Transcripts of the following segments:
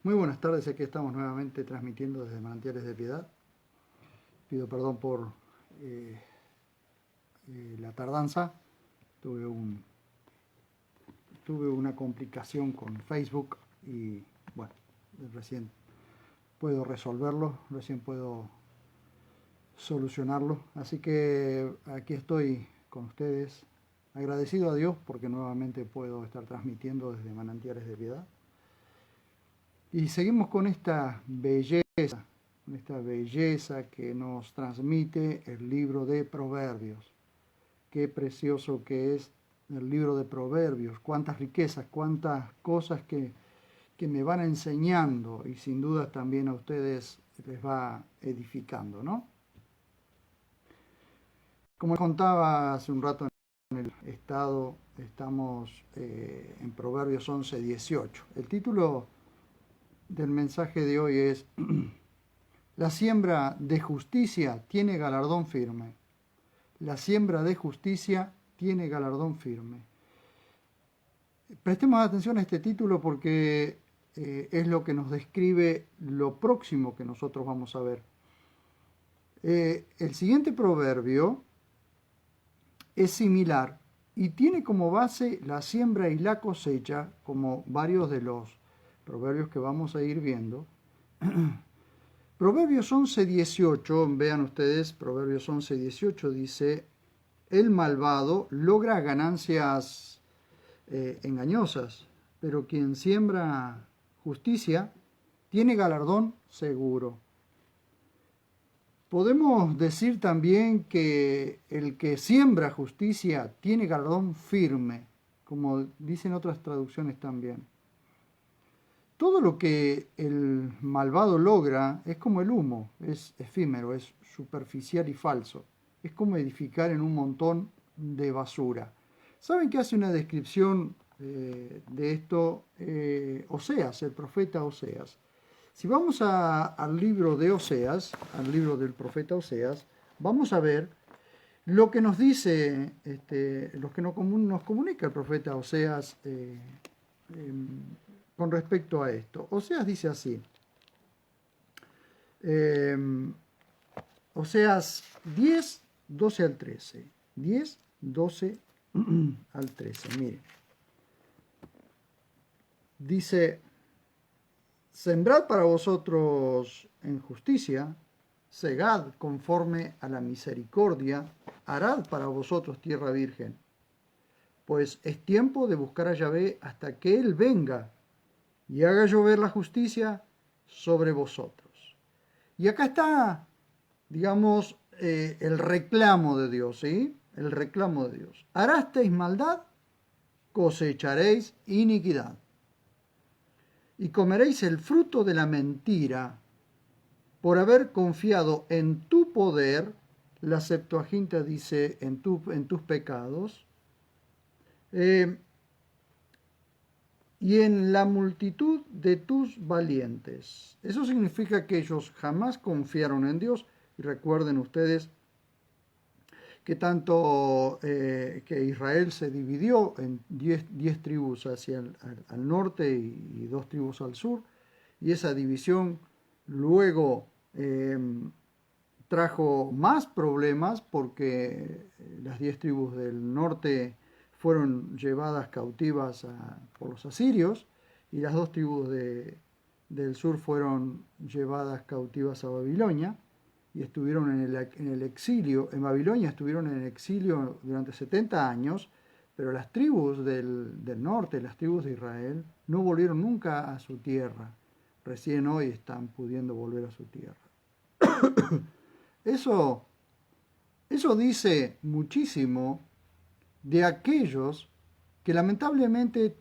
Muy buenas tardes, aquí estamos nuevamente transmitiendo desde Manantiales de Piedad. Pido perdón por eh, la tardanza. Tuve, un, tuve una complicación con Facebook y bueno, recién puedo resolverlo, recién puedo solucionarlo. Así que aquí estoy con ustedes, agradecido a Dios porque nuevamente puedo estar transmitiendo desde Manantiales de Piedad. Y seguimos con esta belleza que nos transmite el libro de Proverbios. Qué precioso que es el libro de Proverbios, cuántas riquezas, cuántas cosas que me van enseñando y sin duda también a ustedes les va edificando, ¿no? Como contaba hace un rato en el estado, estamos en Proverbios 11:18. El título del mensaje de hoy es La siembra de justicia tiene galardón firme. La siembra de justicia tiene galardón firme. Prestemos atención a este título porque es lo que nos describe lo próximo que nosotros vamos a ver. El siguiente proverbio es similar y tiene como base la siembra y la cosecha, como varios de los proverbios que vamos a ir viendo. Proverbios 11:18, vean ustedes, Proverbios 11:18 dice, el malvado logra ganancias engañosas, pero quien siembra justicia tiene galardón seguro. Podemos decir también que el que siembra justicia tiene galardón firme, como dicen otras traducciones también. Todo lo que el malvado logra es como el humo, es efímero, es superficial y falso. Es como edificar en un montón de basura. ¿Saben qué hace una descripción de esto? Oseas, el profeta Oseas. Si vamos al libro de Oseas, al libro del profeta Oseas, vamos a ver lo que nos dice, lo que nos comunica el profeta Oseas con respecto a esto. Oseas dice así, eh, Oseas 10, 12 al 13. 10, 12 al 13. Miren. Dice, sembrad para vosotros en justicia, segad conforme a la misericordia, harad para vosotros tierra virgen. Pues es tiempo de buscar a Yahvé hasta que Él venga y haga llover la justicia sobre vosotros. Y acá está, digamos, el reclamo de Dios, ¿sí? El reclamo de Dios. Harasteis maldad, cosecharéis iniquidad. Y comeréis el fruto de la mentira por haber confiado en tu poder, la Septuaginta dice en tus pecados, y en la multitud de tus valientes. Eso significa que ellos jamás confiaron en Dios. Y recuerden ustedes que tanto que Israel se dividió en 10 tribus hacia al norte y 2 tribus al sur, y esa división luego trajo más problemas porque las 10 tribus del norte fueron llevadas cautivas por los asirios y las 2 tribus del sur fueron llevadas cautivas a Babilonia y estuvieron en el exilio. En Babilonia estuvieron en el exilio durante 70 años, pero las tribus del norte, las tribus de Israel, no volvieron nunca a su tierra. Recién hoy están pudiendo volver a su tierra. Eso, eso dice muchísimo de aquellos que lamentablemente,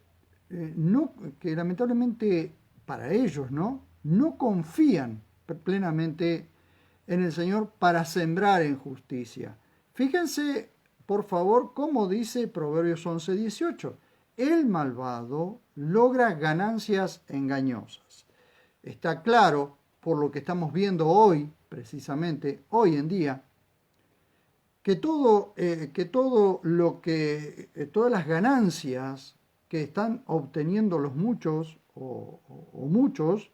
no, que lamentablemente para ellos, no confían plenamente en el Señor para sembrar en justicia. Fíjense, por favor, cómo dice Proverbios 11:18. El malvado logra ganancias engañosas. Está claro, por lo que estamos viendo hoy, precisamente, hoy en día, que todas las ganancias que están obteniendo los muchos o muchos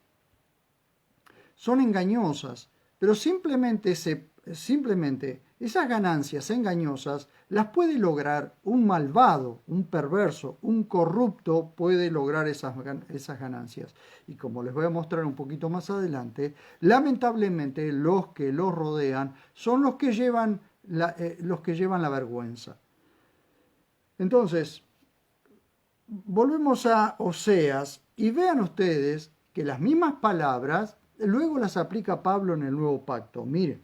son engañosas, pero simplemente esas ganancias engañosas las puede lograr un malvado, un perverso, un corrupto puede lograr esas ganancias. Y como les voy a mostrar un poquito más adelante, lamentablemente los que los rodean son los que llevan la vergüenza. Entonces, volvemos a Oseas y vean ustedes que las mismas palabras luego las aplica Pablo en el Nuevo Pacto. Miren,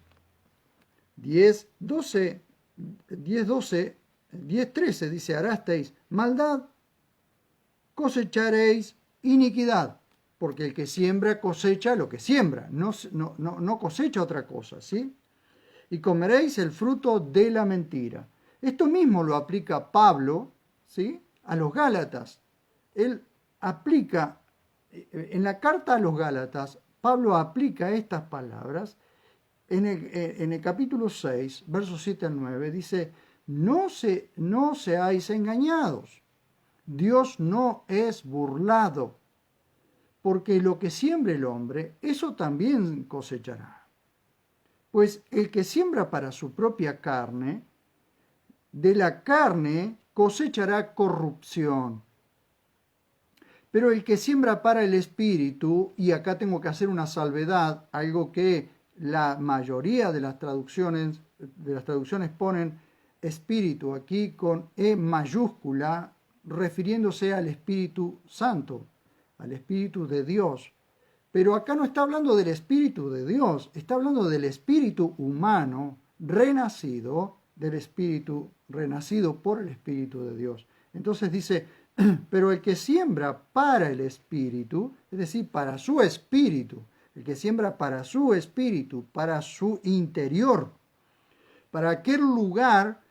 10:13 dice: harasteis maldad, cosecharéis iniquidad, porque el que siembra cosecha lo que siembra, no cosecha otra cosa, ¿sí? Y comeréis el fruto de la mentira. Esto mismo lo aplica Pablo, ¿sí?, a los Gálatas. Él aplica, en la carta a los Gálatas, Pablo aplica estas palabras en el capítulo 6, versos 7 al 9, dice: no seáis engañados, Dios no es burlado, porque lo que siembre el hombre, eso también cosechará. Pues el que siembra para su propia carne, de la carne cosechará corrupción. Pero el que siembra para el espíritu, y acá tengo que hacer una salvedad, algo que la mayoría de las traducciones ponen espíritu aquí con E mayúscula, refiriéndose al Espíritu Santo, al Espíritu de Dios. Pero acá no está hablando del Espíritu de Dios, está hablando del espíritu humano renacido, del espíritu renacido por el Espíritu de Dios. Entonces dice: pero el que siembra para el espíritu, es decir, para su espíritu, el que siembra para su espíritu, para su interior, para aquel lugar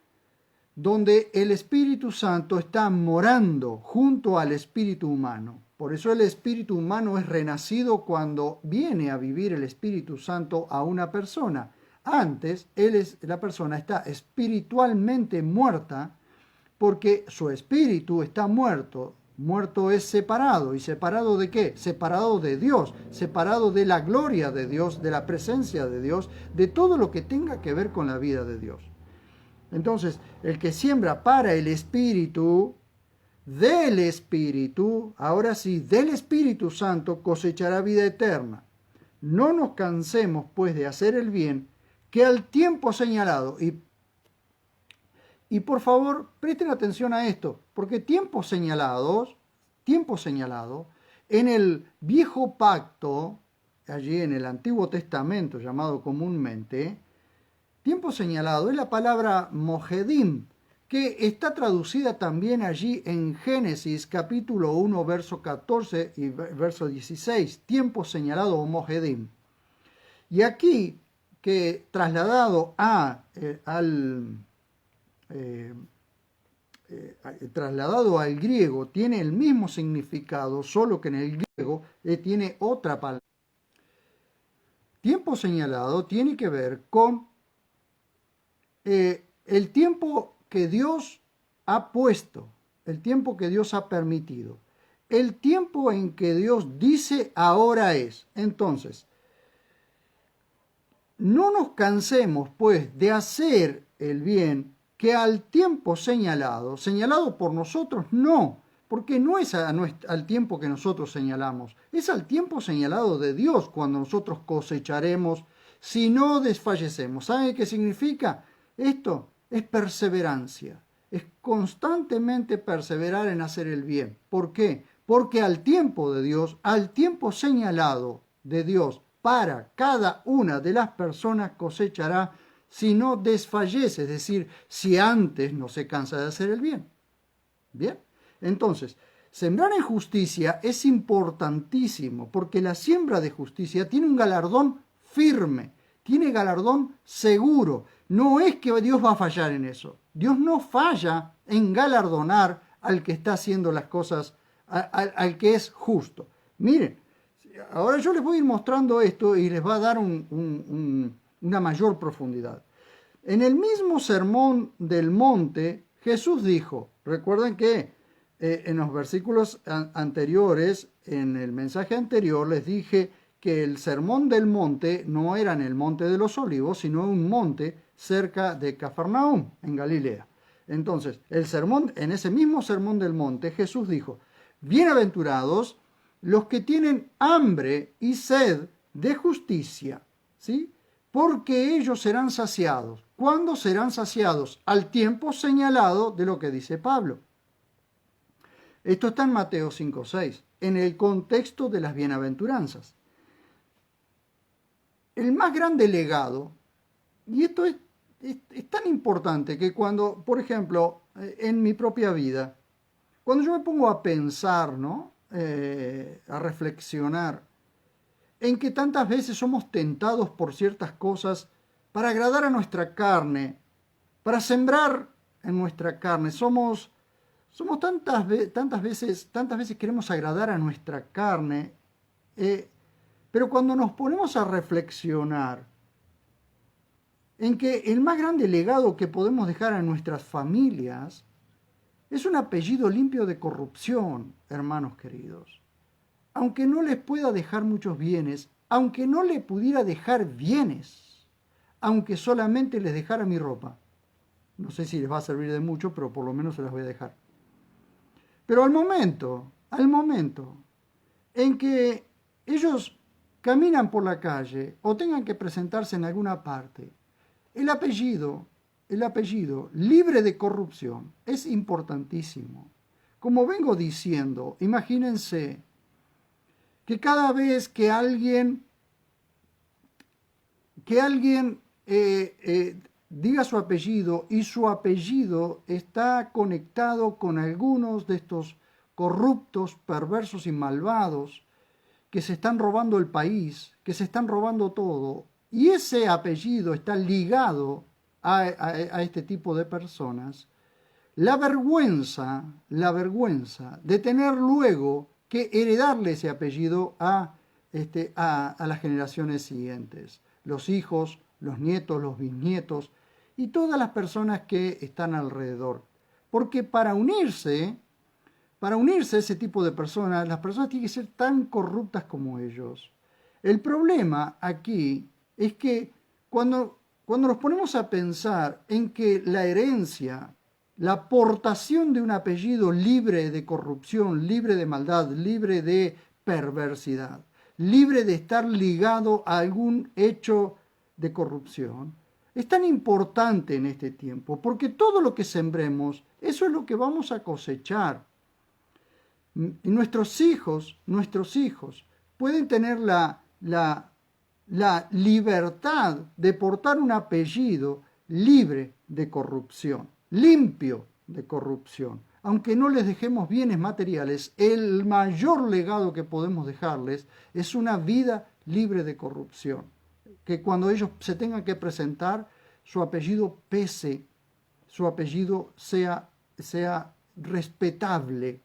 donde el Espíritu Santo está morando junto al espíritu humano. Por eso el espíritu humano es renacido cuando viene a vivir el Espíritu Santo a una persona. Antes, la persona está espiritualmente muerta, porque su espíritu está muerto. Muerto es separado. ¿Y separado de qué? Separado de Dios, separado de la gloria de Dios, de la presencia de Dios, de todo lo que tenga que ver con la vida de Dios. Entonces, el que siembra para el espíritu, del espíritu, ahora sí, del Espíritu Santo, cosechará vida eterna. No nos cansemos, pues, de hacer el bien, que al tiempo señalado, y por favor, presten atención a esto, porque tiempo señalado, en el viejo pacto, allí en el Antiguo Testamento, llamado comúnmente, tiempo señalado es la palabra mojedim, que está traducida también allí en Génesis capítulo 1, verso 14 y verso 16, tiempo señalado o mojedim. Y aquí, que trasladado trasladado al griego, tiene el mismo significado, solo que en el griego tiene otra palabra. Tiempo señalado tiene que ver con el tiempo que Dios ha puesto, el tiempo que Dios ha permitido, el tiempo en que Dios dice ahora es. Entonces, no nos cansemos pues de hacer el bien, que al tiempo señalado por nosotros, no, porque no es al tiempo que nosotros señalamos, es al tiempo señalado de Dios cuando nosotros cosecharemos si no desfallecemos. ¿Saben qué significa? Esto es perseverancia, es constantemente perseverar en hacer el bien. ¿Por qué? Porque al tiempo de Dios, al tiempo señalado de Dios para cada una de las personas cosechará si no desfallece, es decir, si antes no se cansa de hacer el bien. Bien, entonces, sembrar en justicia es importantísimo porque la siembra de justicia tiene un galardón firme, tiene galardón seguro. No es que Dios va a fallar en eso. Dios no falla en galardonar al que está haciendo las cosas, al que es justo. Miren, ahora yo les voy a ir mostrando esto y les va a dar una mayor profundidad. En el mismo sermón del monte, Jesús dijo, recuerden que En los versículos anteriores, en el mensaje anterior, les dije que el sermón del monte no era en el monte de los olivos, sino un monte cerca de Cafarnaúm, en Galilea. Entonces, en ese mismo sermón del monte, Jesús dijo: bienaventurados los que tienen hambre y sed de justicia, ¿sí? Porque ellos serán saciados. ¿Cuándo serán saciados? Al tiempo señalado de lo que dice Pablo. Esto está en Mateo 5:6, en el contexto de las bienaventuranzas. El más grande legado, y esto es tan importante que cuando, por ejemplo, en mi propia vida, cuando yo me pongo a pensar, ¿no? A reflexionar, en que tantas veces somos tentados por ciertas cosas para agradar a nuestra carne, para sembrar en nuestra carne. Somos tantas veces queremos agradar a nuestra carne, pero cuando nos ponemos a reflexionar en que el más grande legado que podemos dejar a nuestras familias es un apellido limpio de corrupción, hermanos queridos. Aunque no les pueda dejar muchos bienes, aunque no le pudiera dejar bienes, aunque solamente les dejara mi ropa, no sé si les va a servir de mucho, pero por lo menos se las voy a dejar. Pero al momento en que ellos caminan por la calle o tengan que presentarse en alguna parte, el apellido libre de corrupción es importantísimo. Como vengo diciendo, imagínense que cada vez que alguien diga su apellido y su apellido está conectado con algunos de estos corruptos, perversos y malvados que se están robando el país, que se están robando todo, y ese apellido está ligado a este tipo de personas, la vergüenza de tener luego que heredarle ese apellido a las generaciones siguientes, los hijos, los nietos, los bisnietos y todas las personas que están alrededor. Porque para unirse a ese tipo de personas, las personas tienen que ser tan corruptas como ellos. El problema aquí es que cuando nos ponemos a pensar en que la herencia, la aportación de un apellido libre de corrupción, libre de maldad, libre de perversidad, libre de estar ligado a algún hecho de corrupción, es tan importante en este tiempo, porque todo lo que sembremos, eso es lo que vamos a cosechar. Y nuestros hijos pueden tener la libertad de portar un apellido libre de corrupción, limpio de corrupción. Aunque no les dejemos bienes materiales, el mayor legado que podemos dejarles es una vida libre de corrupción. Que cuando ellos se tengan que presentar, su apellido pese, su apellido sea respetable,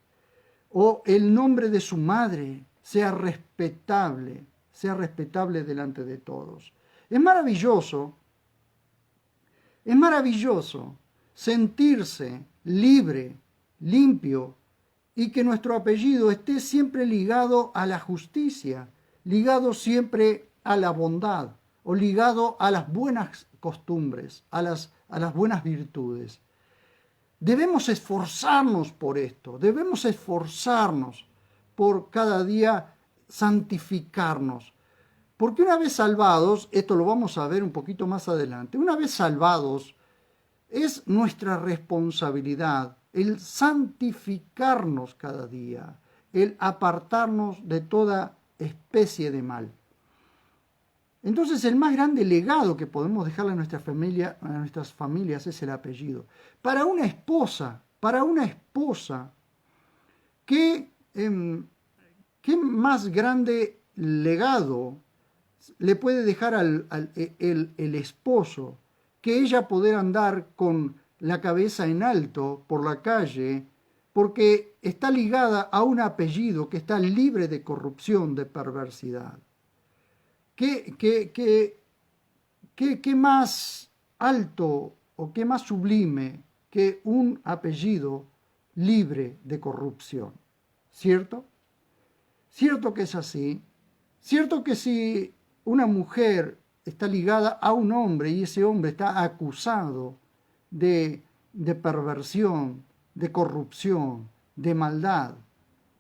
o el nombre de su madre sea respetable delante de todos. Es maravilloso sentirse libre, limpio, y que nuestro apellido esté siempre ligado a la justicia, ligado siempre a la bondad, o ligado a las buenas costumbres, a las buenas virtudes. Debemos esforzarnos por esto, debemos esforzarnos por cada día santificarnos. Porque una vez salvados, esto lo vamos a ver un poquito más adelante, una vez salvados, es nuestra responsabilidad el santificarnos cada día, el apartarnos de toda especie de mal. Entonces el más grande legado que podemos dejarle a nuestras familias es el apellido. Para una esposa, ¿qué más grande legado le puede dejar el esposo que ella poder andar con la cabeza en alto por la calle porque está ligada a un apellido que está libre de corrupción, de perversidad? ¿Qué más alto o qué más sublime que un apellido libre de corrupción. ¿Cierto? Cierto que es así. Cierto que si una mujer está ligada a un hombre y ese hombre está acusado de perversión, de corrupción, de maldad,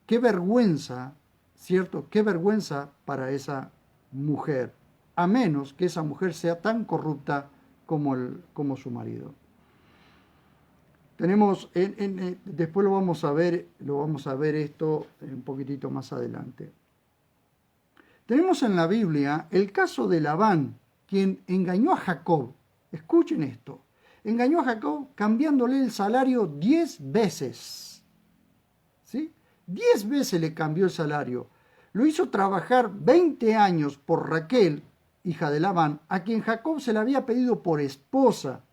qué vergüenza, ¿cierto? Qué vergüenza para esa mujer, a menos que esa mujer sea tan corrupta como su marido. Tenemos, después lo vamos a ver esto un poquitito más adelante. Tenemos en la Biblia el caso de Labán, quien engañó a Jacob. Escuchen esto. Engañó a Jacob cambiándole el salario 10 veces. ¿Sí? 10 veces le cambió el salario. Lo hizo trabajar 20 años por Raquel, hija de Labán, a quien Jacob se la había pedido por esposa.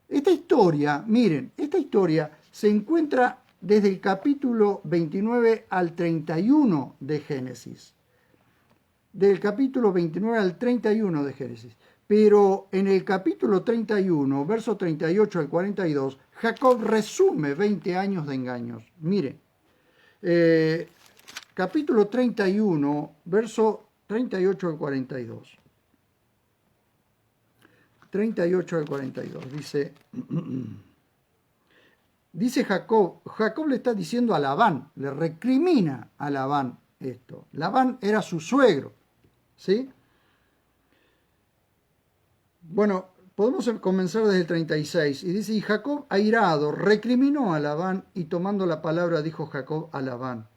Esta historia, miren, esta historia se encuentra desde el capítulo 29 al 31 de Génesis. Del capítulo 29 al 31 de Génesis. Pero en el capítulo 31, verso 38 al 42, Jacob resume 20 años de engaños. Miren, capítulo 31, verso 38 al 42. 38 al 42, dice Jacob le está diciendo a Labán, le recrimina a Labán esto. Labán era su suegro, ¿sí? Bueno, podemos comenzar desde el 36, y dice, y Jacob airado recriminó a Labán, y tomando la palabra dijo Jacob a Labán,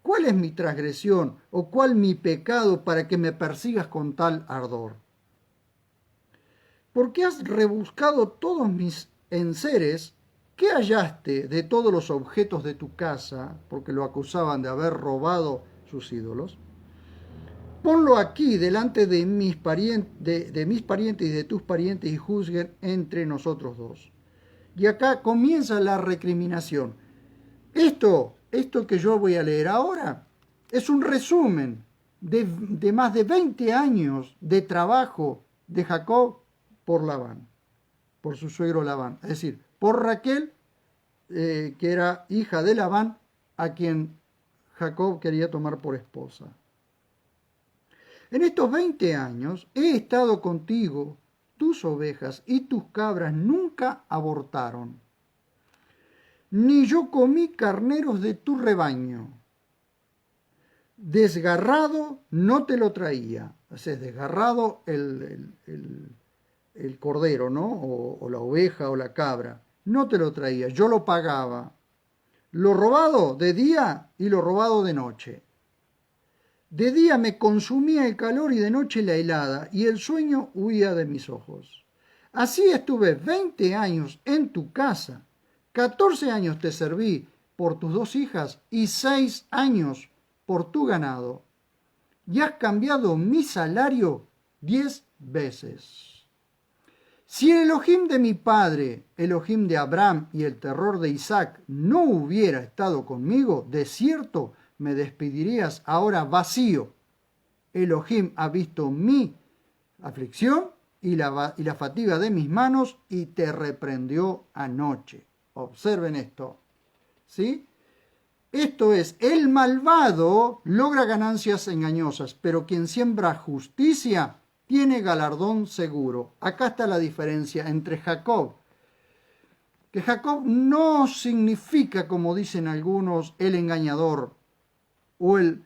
¿cuál es mi transgresión o cuál mi pecado para que me persigas con tal ardor? ¿Por qué has rebuscado todos mis enseres? ¿Qué hallaste de todos los objetos de tu casa? Porque lo acusaban de haber robado sus ídolos. Ponlo aquí delante de mis parientes y de tus parientes y juzguen entre nosotros dos. Y acá comienza la recriminación. Esto que yo voy a leer ahora es un resumen de más de 20 años de trabajo de Jacob por Labán, por su suegro Labán, es decir, por Raquel, que era hija de Labán, a quien Jacob quería tomar por esposa. En estos 20 años he estado contigo, tus ovejas y tus cabras nunca abortaron, ni yo comí carneros de tu rebaño. Desgarrado no te lo traía, o sea, desgarrado el cordero, ¿no? O la oveja o la cabra. No te lo traía, yo lo pagaba. Lo robado de día y lo robado de noche. De día me consumía el calor y de noche la helada, y el sueño huía de mis ojos. Así estuve 20 años en tu casa, 14 años te serví por tus 2 hijas y 6 años por tu ganado, y has cambiado mi salario 10 veces. Si el Elohim de mi padre, Elohim de Abraham y el terror de Isaac no hubiera estado conmigo, de cierto me despedirías ahora vacío. Elohim ha visto mi aflicción y la fatiga de mis manos y te reprendió anoche. Observen esto, ¿sí? Esto es, el malvado logra ganancias engañosas, pero quien siembra justicia tiene galardón seguro. Acá está la diferencia entre Jacob. Que Jacob no significa, como dicen algunos, el engañador o el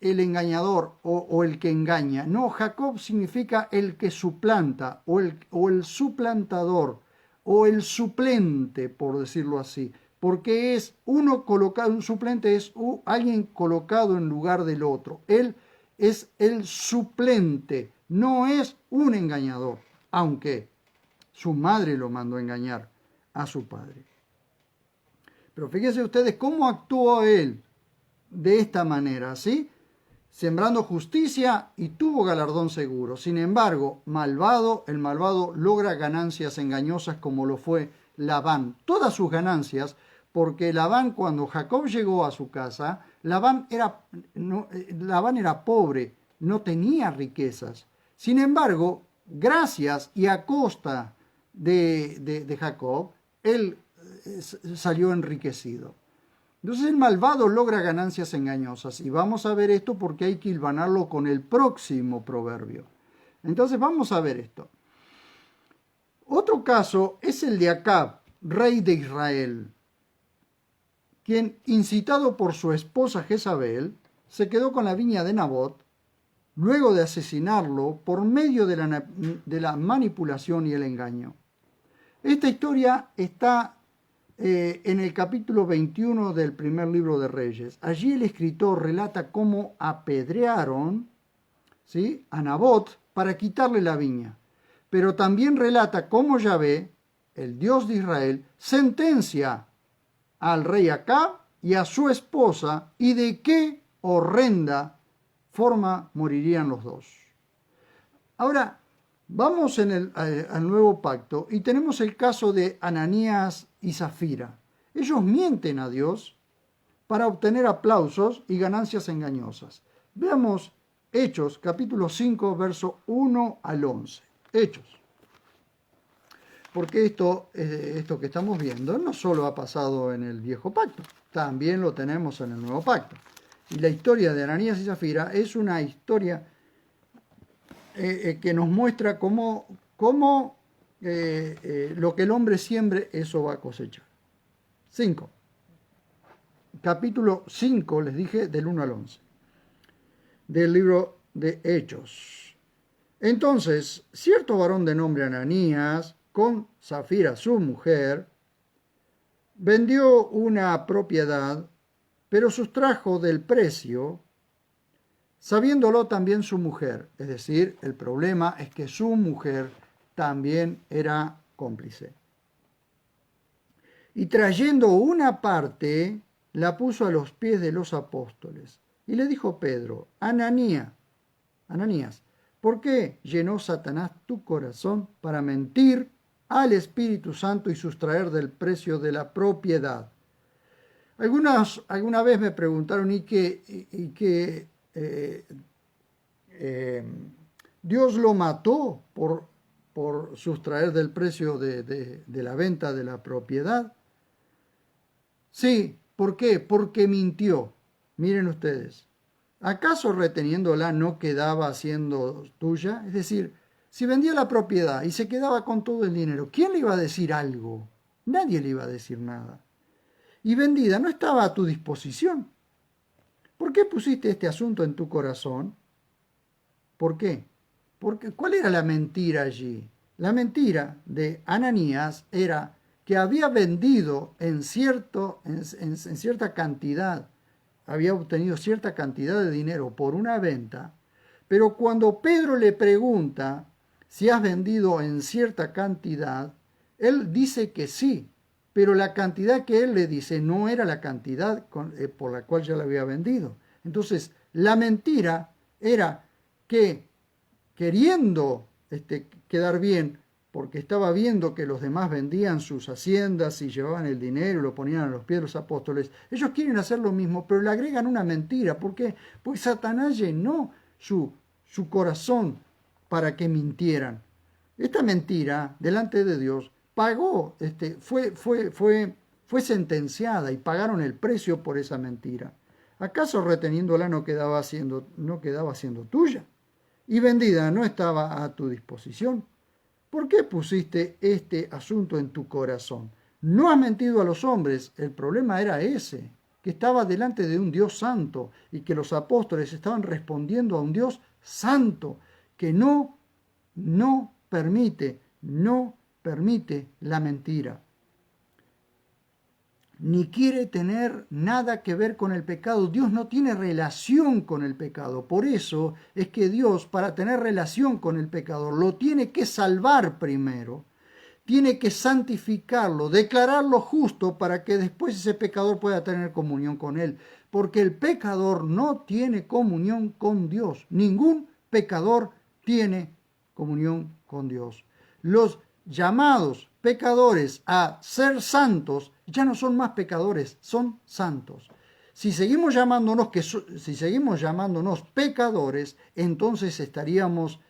engañador o el que engaña. No, Jacob significa el que suplanta o el suplantador o el suplente, por decirlo así. Porque es uno colocado, un suplente es alguien colocado en lugar del otro. Él es el suplente, no es un engañador, aunque su madre lo mandó a engañar a su padre. Pero fíjense ustedes cómo actuó él de esta manera, ¿sí? Sembrando justicia y tuvo galardón seguro. Sin embargo, el malvado logra ganancias engañosas como lo fue Labán. Todas sus ganancias, porque Labán, cuando Jacob llegó a su casa, Labán era pobre, no tenía riquezas. Sin embargo, gracias y a costa de Jacob, él salió enriquecido. Entonces el malvado logra ganancias engañosas. Y vamos a ver esto porque hay que hilvanarlo con el próximo proverbio. Entonces vamos a ver esto. Otro caso es el de Acab, rey de Israel, quien, incitado por su esposa Jezabel, se quedó con la viña de Nabot, luego de asesinarlo por medio de la manipulación y el engaño. Esta historia está en el capítulo 21 del primer libro de Reyes. Allí el escritor relata cómo apedrearon, ¿sí?, a Nabot para quitarle la viña. Pero también relata cómo Yahvé, el Dios de Israel, sentencia al rey Acab y a su esposa, y de qué horrenda forma morirían los dos. Ahora, vamos al nuevo pacto y tenemos el caso de Ananías y Zafira. Ellos mienten a Dios para obtener aplausos y ganancias engañosas. Veamos Hechos, capítulo 5, verso 1 al 11. Hechos. Porque esto que estamos viendo no solo ha pasado en el viejo pacto, también lo tenemos en el nuevo pacto. Y la historia de Ananías y Zafira es una historia que nos muestra cómo lo que el hombre siembre, eso va a cosechar. 5. Capítulo 5, les dije, del 1 al 11, del libro de Hechos. Entonces, cierto varón de nombre Ananías, con Zafira su mujer, vendió una propiedad, pero sustrajo del precio, sabiéndolo también su mujer. Es decir, el problema es que su mujer también era cómplice. Y trayendo una parte, la puso a los pies de los apóstoles. Y le dijo Pedro: Ananías, ¿por qué llenó Satanás tu corazón para mentir al Espíritu Santo y sustraer del precio de la propiedad? Alguna vez me preguntaron, ¿y qué Dios lo mató por sustraer del precio de la venta de la propiedad? Sí, ¿por qué? Porque mintió. Miren ustedes, ¿acaso reteniéndola no quedaba siendo tuya? Es decir, si vendía la propiedad y se quedaba con todo el dinero, ¿quién le iba a decir algo? Nadie le iba a decir nada. Y vendida no estaba a tu disposición. ¿Por qué pusiste este asunto en tu corazón? ¿Por qué? ¿Cuál era la mentira allí? La mentira de Ananías era que había vendido en cierta cantidad, había obtenido cierta cantidad de dinero por una venta, pero cuando Pedro le pregunta si has vendido en cierta cantidad, él dice que sí, pero la cantidad que él le dice no era la cantidad por la cual ya la había vendido. Entonces, la mentira era que, queriendo quedar bien, porque estaba viendo que los demás vendían sus haciendas y llevaban el dinero y lo ponían a los pies de los apóstoles, ellos quieren hacer lo mismo, pero le agregan una mentira. ¿Por qué? Pues Satanás llenó su corazón para que mintieran. Esta mentira, delante de Dios, pagó, fue sentenciada y pagaron el precio por esa mentira. ¿Acaso reteniéndola no quedaba siendo tuya? Y vendida no estaba a tu disposición. ¿Por qué pusiste este asunto en tu corazón? No has mentido a los hombres, el problema era ese, que estaba delante de un Dios santo y que los apóstoles estaban respondiendo a un Dios santo que no permite la mentira, ni quiere tener nada que ver con el pecado. Dios no tiene relación con el pecado. Por eso es que Dios, para tener relación con el pecador, lo tiene que salvar primero, tiene que santificarlo, declararlo justo para que después ese pecador pueda tener comunión con él. Porque el pecador no tiene comunión con Dios. Ningún pecador tiene comunión con Dios. Los llamados pecadores a ser santos ya no son más pecadores, son santos. Si seguimos llamándonos pecadores, entonces estaríamos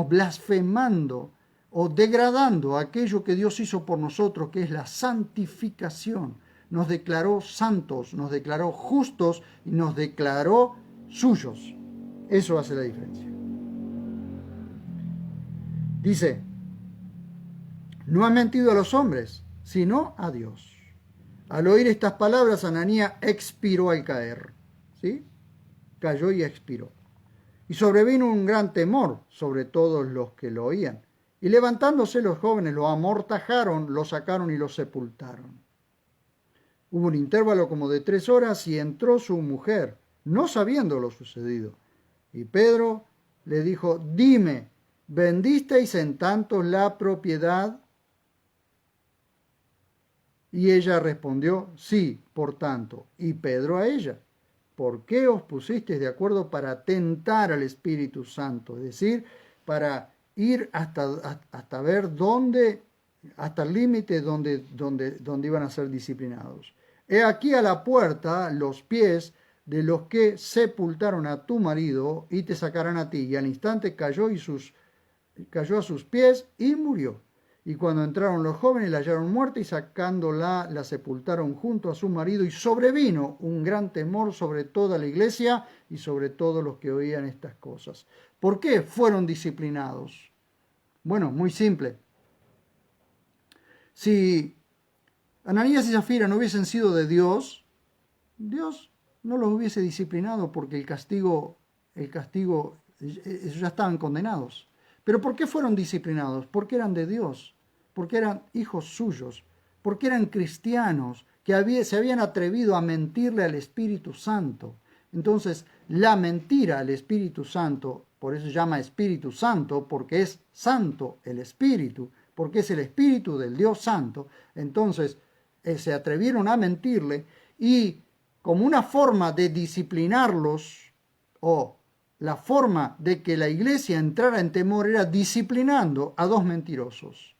blasfemando o degradando aquello que Dios hizo por nosotros, que es la santificación. Nos declaró santos, nos declaró justos y nos declaró suyos. Eso hace la diferencia. Dice, no ha mentido a los hombres, sino a Dios. Al oír estas palabras, Ananías expiró al caer. ¿Sí? Cayó y expiró. Y sobrevino un gran temor sobre todos los que lo oían. Y levantándose los jóvenes, lo amortajaron, lo sacaron y lo sepultaron. Hubo un intervalo como de 3 horas y entró su mujer, no sabiendo lo sucedido. Y Pedro le dijo, dime, ¿vendisteis en tantos la propiedad? Y ella respondió, sí, por tanto. Y Pedro a ella, ¿por qué os pusisteis de acuerdo para tentar al Espíritu Santo? Es decir, para ir hasta ver dónde, hasta el límite donde iban a ser disciplinados. He aquí a la puerta los pies de los que sepultaron a tu marido y te sacarán a ti. Y al instante cayó a sus pies y murió. Y cuando entraron los jóvenes la hallaron muerta y sacándola la sepultaron junto a su marido y sobrevino un gran temor sobre toda la iglesia y sobre todos los que oían estas cosas. ¿Por qué fueron disciplinados? Bueno, muy simple. Si Ananías y Zafira no hubiesen sido de Dios, Dios no los hubiese disciplinado porque el castigo, ellos ya estaban condenados. ¿Pero por qué fueron disciplinados? Porque eran de Dios, porque eran hijos suyos, porque eran cristianos que se habían atrevido a mentirle al Espíritu Santo. Entonces, la mentira al Espíritu Santo, por eso se llama Espíritu Santo, porque es santo el Espíritu, porque es el Espíritu del Dios Santo. Entonces, se atrevieron a mentirle y como una forma de disciplinarlos o la forma de que la iglesia entrara en temor era disciplinando a 2 mentirosos.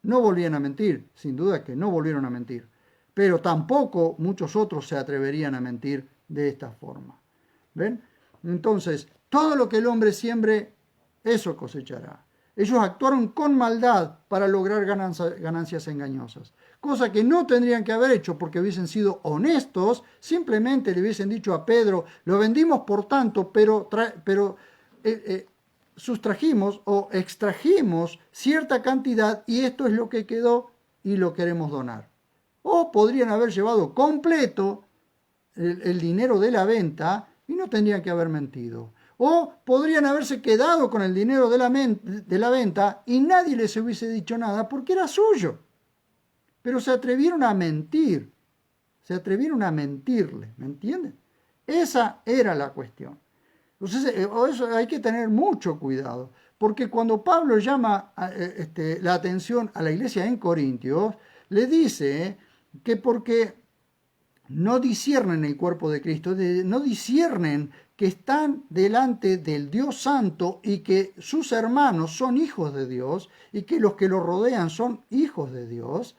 No volvían a mentir, sin duda que no volvieron a mentir, pero tampoco muchos otros se atreverían a mentir de esta forma. ¿Ven? Entonces, todo lo que el hombre siembre, eso cosechará. Ellos actuaron con maldad para lograr ganancias engañosas, cosa que no tendrían que haber hecho porque hubiesen sido honestos, simplemente le hubiesen dicho a Pedro, lo vendimos por tanto, pero sustrajimos o extrajimos cierta cantidad y esto es lo que quedó y lo queremos donar. O podrían haber llevado completo el dinero de la venta y no tendrían que haber mentido. O podrían haberse quedado con el dinero de la venta y nadie les hubiese dicho nada porque era suyo. Pero se atrevieron a mentir. Se atrevieron a mentirle. ¿Me entienden? Esa era la cuestión. Entonces, eso hay que tener mucho cuidado. Porque cuando Pablo llama la atención a la iglesia en Corintios, le dice que porque no disciernen el cuerpo de Cristo, no disciernen que están delante del Dios Santo y que sus hermanos son hijos de Dios y que los que lo rodean son hijos de Dios.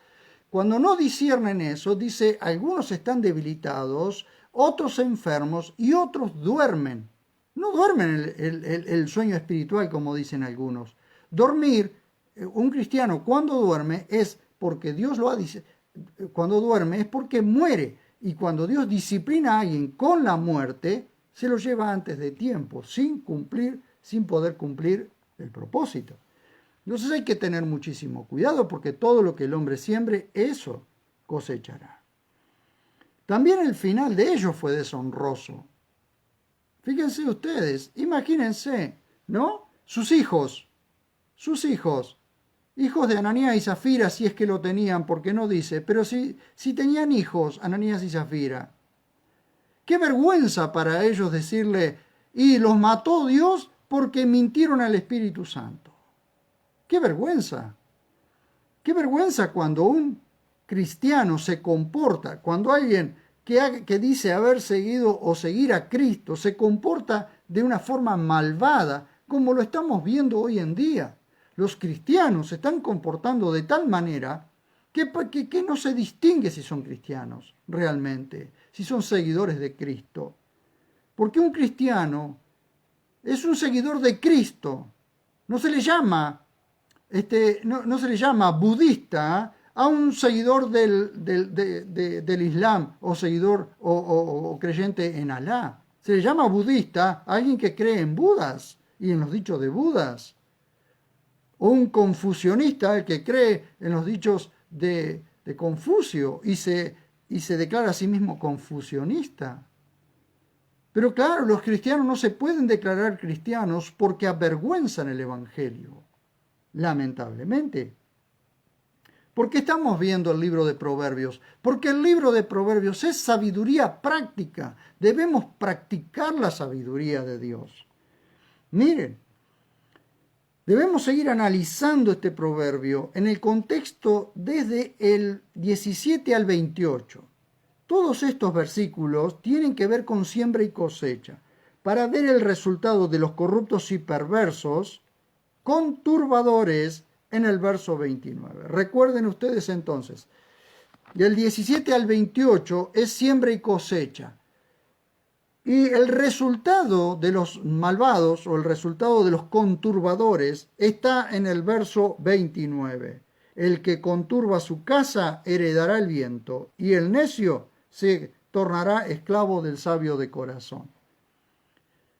Cuando no disciernen eso, dice, algunos están debilitados, otros enfermos y otros duermen. No duermen el sueño espiritual como dicen algunos. Dormir, un cristiano cuando duerme es porque Dios lo ha dicho, cuando duerme es porque muere. Y cuando Dios disciplina a alguien con la muerte, se lo lleva antes de tiempo, sin poder cumplir el propósito. Entonces hay que tener muchísimo cuidado porque todo lo que el hombre siembre, eso cosechará. También el final de ellos fue deshonroso. Fíjense ustedes, imagínense, ¿no? Sus hijos, hijos de Ananías y Zafira, si es que lo tenían, porque no dice, pero si tenían hijos, Ananías y Zafira. Qué vergüenza para ellos decirle, y los mató Dios porque mintieron al Espíritu Santo. Qué vergüenza. Qué vergüenza cuando un cristiano se comporta, cuando alguien que dice haber seguido o seguir a Cristo se comporta de una forma malvada, como lo estamos viendo hoy en día. Los cristianos se están comportando de tal manera que no se distingue si son cristianos realmente, si son seguidores de Cristo. Porque un cristiano es un seguidor de Cristo. No se le llama no se le llama budista a un seguidor del Islam o seguidor o creyente en Alá. Se le llama budista a alguien que cree en Budas y en los dichos de Budas. O un confucionista, el que cree en los dichos de Confucio y se declara a sí mismo confucionista. Pero claro, los cristianos no se pueden declarar cristianos porque avergüenzan el Evangelio, lamentablemente. ¿Por qué estamos viendo el libro de Proverbios? Porque el libro de Proverbios es sabiduría práctica. Debemos practicar la sabiduría de Dios. Miren, debemos seguir analizando este proverbio en el contexto desde el 17 al 28. Todos estos versículos tienen que ver con siembra y cosecha, para ver el resultado de los corruptos y perversos, conturbadores, en el verso 29. Recuerden ustedes entonces, del 17 al 28 es siembra y cosecha. Y el resultado de los malvados o el resultado de los conturbadores está en el verso 29. El que conturba su casa heredará el viento y el necio se tornará esclavo del sabio de corazón.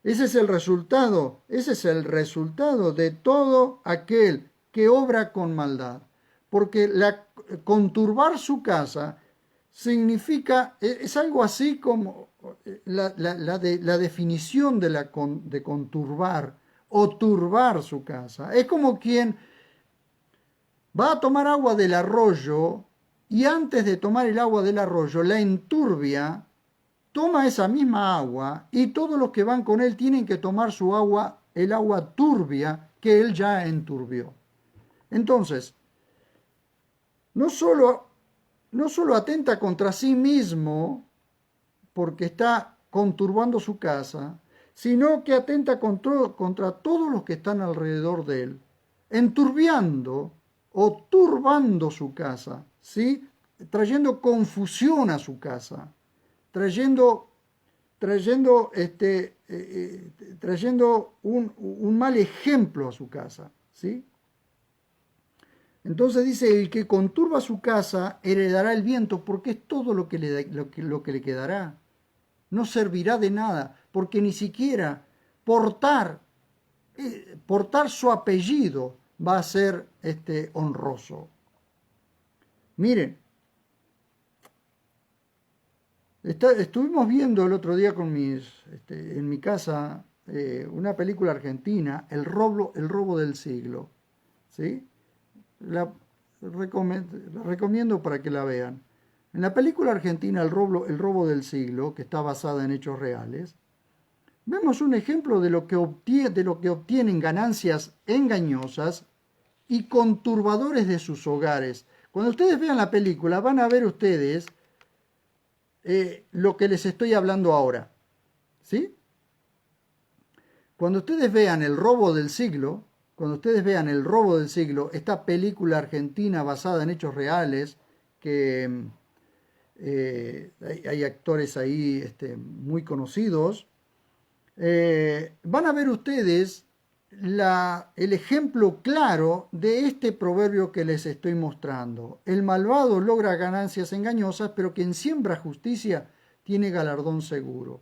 Ese es el resultado de todo aquel que obra con maldad. Porque conturbar su casa significa, es algo así como la definición de conturbar o turbar su casa. Es como quien va a tomar agua del arroyo y antes de tomar el agua del arroyo la enturbia, toma esa misma agua y todos los que van con él tienen que tomar su agua, el agua turbia que él ya enturbió. Entonces, no solo atenta contra sí mismo porque está conturbando su casa, sino que atenta contra todos los que están alrededor de él, enturbiando o turbando su casa, ¿sí? Trayendo confusión a su casa, trayendo un mal ejemplo a su casa, ¿sí? Entonces dice, el que conturba su casa heredará el viento, porque es todo lo que le quedará. No servirá de nada, porque ni siquiera portar su apellido va a ser honroso. Miren, estuvimos viendo el otro día en mi casa una película argentina, El robo del siglo, ¿sí? La recomiendo para que la vean. En la película argentina El robo del siglo, que está basada en hechos reales, vemos un ejemplo de lo que obtienen ganancias engañosas y conturbadores de sus hogares. Cuando ustedes vean la película van a ver ustedes lo que les estoy hablando ahora, ¿sí? Cuando ustedes vean El robo del siglo, esta película argentina basada en hechos reales, que hay actores ahí muy conocidos, van a ver ustedes el ejemplo claro de este proverbio que les estoy mostrando. El malvado logra ganancias engañosas, pero quien siembra justicia tiene galardón seguro.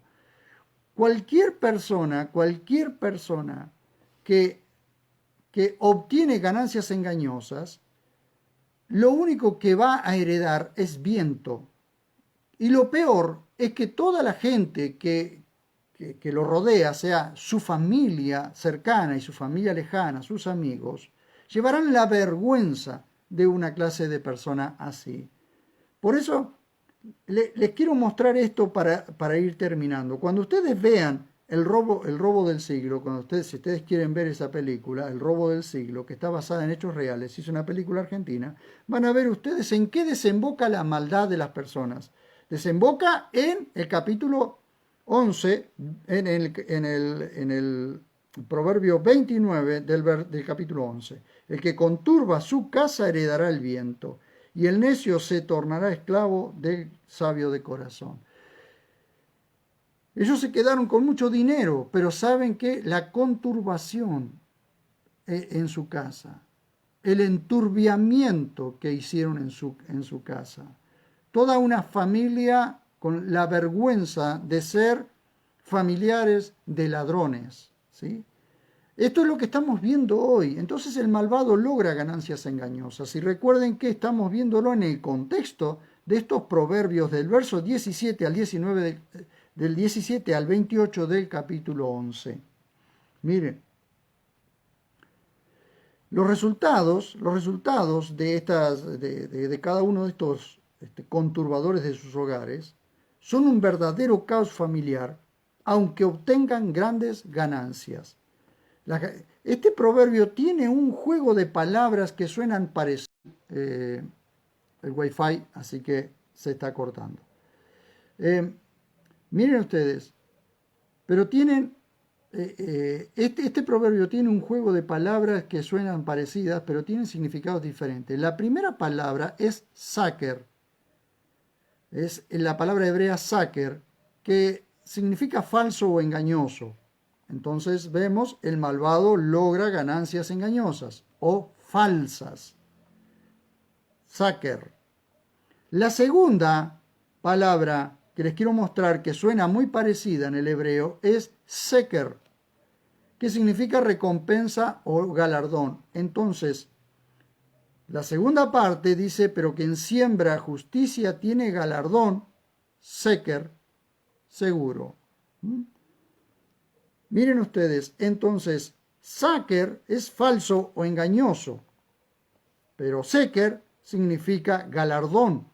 Cualquier persona que obtiene ganancias engañosas, lo único que va a heredar es viento. Y lo peor es que toda la gente que lo rodea, sea su familia cercana y su familia lejana, sus amigos, llevarán la vergüenza de una clase de persona así. Por eso les quiero mostrar esto para ir terminando. Cuando ustedes vean el robo del siglo, si ustedes quieren ver esa película, El robo del siglo, que está basada en hechos reales, es una película argentina, van a ver ustedes en qué desemboca la maldad de las personas. Desemboca en el capítulo 11, en el proverbio 29 del capítulo 11. El que conturba su casa heredará el viento, y el necio se tornará esclavo del sabio de corazón. Ellos se quedaron con mucho dinero, pero saben que la conturbación en su casa, el enturbiamiento que hicieron en su casa. Toda una familia con la vergüenza de ser familiares de ladrones, ¿sí? Esto es lo que estamos viendo hoy. Entonces el malvado logra ganancias engañosas. Y recuerden que estamos viéndolo en el contexto de estos proverbios del verso 17 al 19, del 17 al 28 del capítulo 11. Miren, los resultados de cada uno de estos conturbadores de sus hogares son un verdadero caos familiar, aunque obtengan grandes ganancias. Este proverbio tiene un juego de palabras que suenan parecidos. El Wi-Fi, así que se está cortando. Miren ustedes, pero este proverbio tiene un juego de palabras que suenan parecidas, pero tienen significados diferentes. La primera palabra es saker. Es la palabra hebrea saker, que significa falso o engañoso. Entonces vemos, el malvado logra ganancias engañosas o falsas. Saker. La segunda palabra que les quiero mostrar, que suena muy parecida en el hebreo, es seker, que significa recompensa o galardón. Entonces, la segunda parte dice, pero quien siembra justicia tiene galardón, seker, seguro. Miren ustedes, entonces, saker es falso o engañoso, pero seker significa galardón,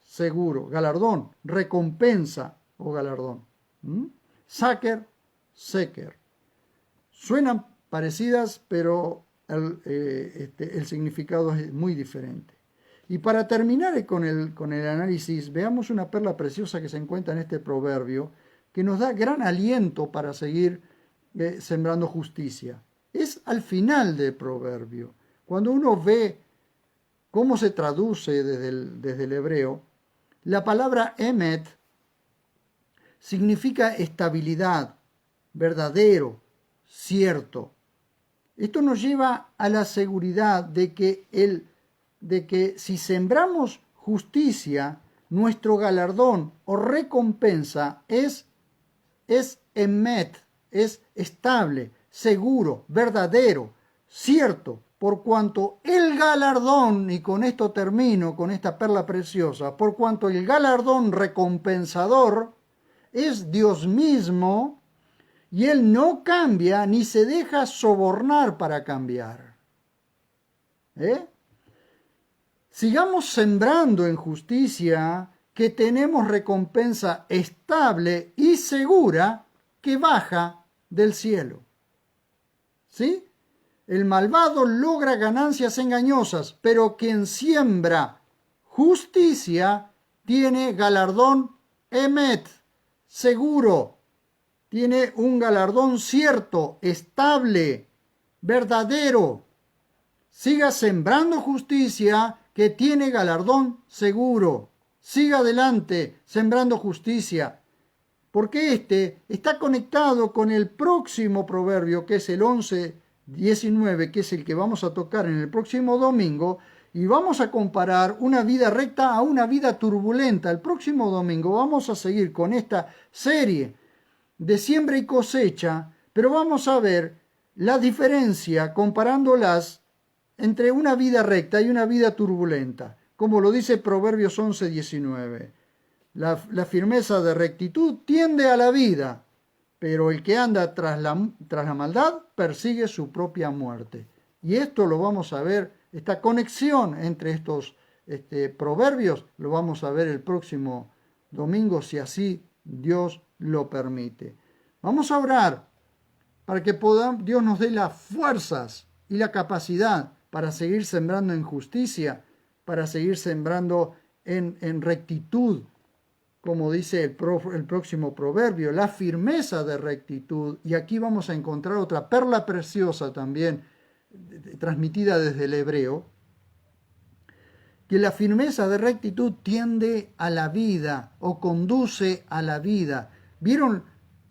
seguro, galardón, recompensa o galardón. Saker, seker. Suenan parecidas, pero el significado es muy diferente. Y para terminar con el análisis, veamos una perla preciosa que se encuentra en este proverbio, que nos da gran aliento para seguir sembrando justicia. Es al final del proverbio. Cuando uno ve cómo se traduce desde el hebreo, la palabra emet significa estabilidad, verdadero, cierto. Esto nos lleva a la seguridad de que si sembramos justicia, nuestro galardón o recompensa es emet, es estable, seguro, verdadero, cierto, por cuanto el galardón, y con esto termino con esta perla preciosa, por cuanto el galardón recompensador es Dios mismo, y Él no cambia ni se deja sobornar para cambiar. Sigamos sembrando en justicia, que tenemos recompensa estable y segura que baja del cielo. ¿Sí? El malvado logra ganancias engañosas, pero quien siembra justicia tiene galardón emet, seguro. Tiene un galardón cierto, estable, verdadero. Siga sembrando justicia, que tiene galardón seguro. Siga adelante sembrando justicia, porque este está conectado con el próximo proverbio, que es el 11:19, que es el que vamos a tocar en el próximo domingo, y vamos a comparar una vida recta a una vida turbulenta. El próximo domingo vamos a seguir con esta serie de siembra y cosecha, pero vamos a ver la diferencia comparándolas entre una vida recta y una vida turbulenta, como lo dice Proverbios 11:19. La firmeza de rectitud tiende a la vida, pero el que anda tras la maldad persigue su propia muerte. Y esto lo vamos a ver, esta conexión entre estos proverbios, lo vamos a ver el próximo domingo, si así Dios lo permite. Vamos a orar para que Dios nos dé las fuerzas y la capacidad para seguir sembrando en justicia, para seguir sembrando en rectitud, como dice el próximo proverbio, la firmeza de rectitud. Y aquí vamos a encontrar otra perla preciosa también, transmitida desde el hebreo, que la firmeza de rectitud tiende a la vida o conduce a la vida. ¿Vieron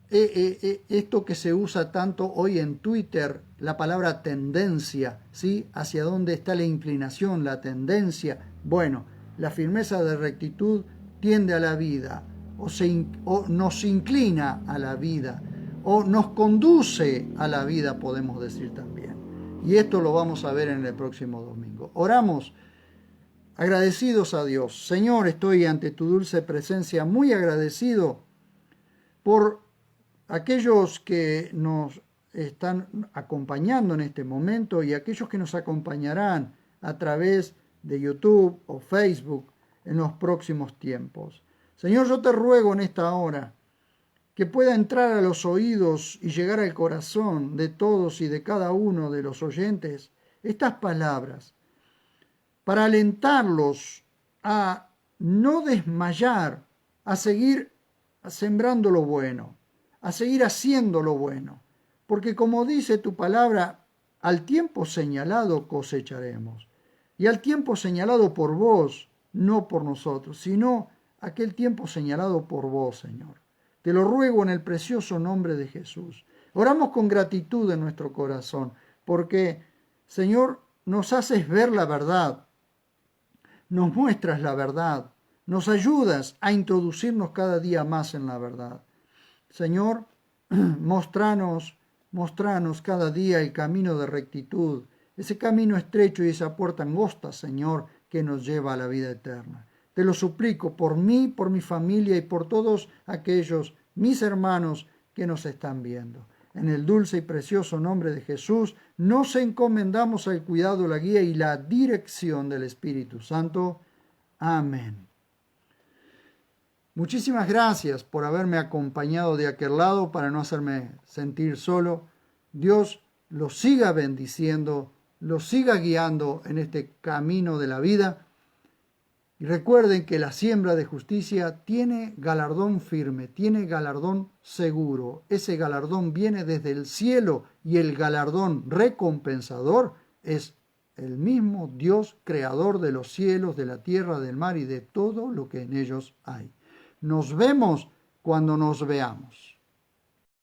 esto que se usa tanto hoy en Twitter, la palabra tendencia, ¿sí? Hacia dónde está la inclinación, la tendencia. Bueno, la firmeza de rectitud tiende a la vida, o nos inclina a la vida, o nos conduce a la vida, podemos decir también. Y esto lo vamos a ver en el próximo domingo. Oramos agradecidos a Dios. Señor, estoy ante tu dulce presencia, muy agradecido por aquellos que nos están acompañando en este momento y aquellos que nos acompañarán a través de YouTube o Facebook en los próximos tiempos. Señor, yo te ruego en esta hora que pueda entrar a los oídos y llegar al corazón de todos y de cada uno de los oyentes estas palabras, para alentarlos a no desmayar, a seguir sembrando lo bueno, a seguir haciendo lo bueno, porque como dice tu palabra, al tiempo señalado cosecharemos, y al tiempo señalado por vos, no por nosotros, sino aquel tiempo señalado por vos, Señor. Te lo ruego en el precioso nombre de Jesús. Oramos con gratitud en nuestro corazón, porque, Señor, nos haces ver la verdad, nos muestras la verdad, nos ayudas a introducirnos cada día más en la verdad. Señor, mostranos cada día el camino de rectitud, ese camino estrecho y esa puerta angosta, Señor, que nos lleva a la vida eterna. Te lo suplico por mí, por mi familia y por todos aquellos, mis hermanos, que nos están viendo. En el dulce y precioso nombre de Jesús, nos encomendamos al cuidado, la guía y la dirección del Espíritu Santo. Amén. Muchísimas gracias por haberme acompañado de aquel lado para no hacerme sentir solo. Dios los siga bendiciendo, los siga guiando en este camino de la vida. Y recuerden que la siembra de justicia tiene galardón firme, tiene galardón seguro. Ese galardón viene desde el cielo y el galardón recompensador es el mismo Dios creador de los cielos, de la tierra, del mar y de todo lo que en ellos hay. Nos vemos cuando nos veamos.